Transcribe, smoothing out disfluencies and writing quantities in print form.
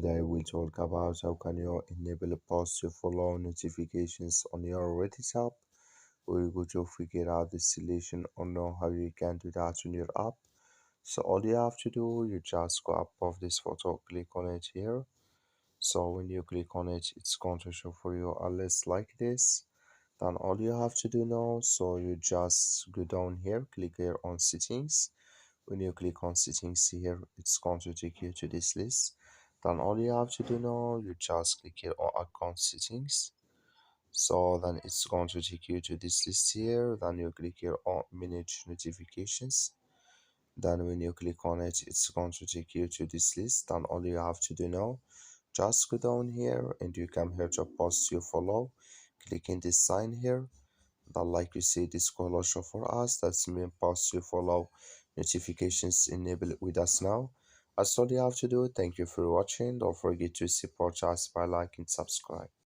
Today we'll talk about how can you enable post to follow notifications on your Reddit app. We're going to figure out the solution or know how you can do that on your app. So all you have to do, you just go up of this photo, click on it here. So when you click on it, it's going to show for you a list like this. Then all you have to do now, so you just go down here, click here on settings. When you click on settings here, it's going to take you to this list. Then all you have to do now, you just click here on account settings. So then it's going to take you to this list here. Then you click here on manage notifications. Then when you click on it, it's going to take you to this list. Then all you have to do now, just go down here and you come here to post you follow. Click in this sign here. Then like you see this color show for us, that's mean post you follow notifications enabled with us now. That's all you have to do. Thank you for watching. Don't forget to support us by liking, subscribe.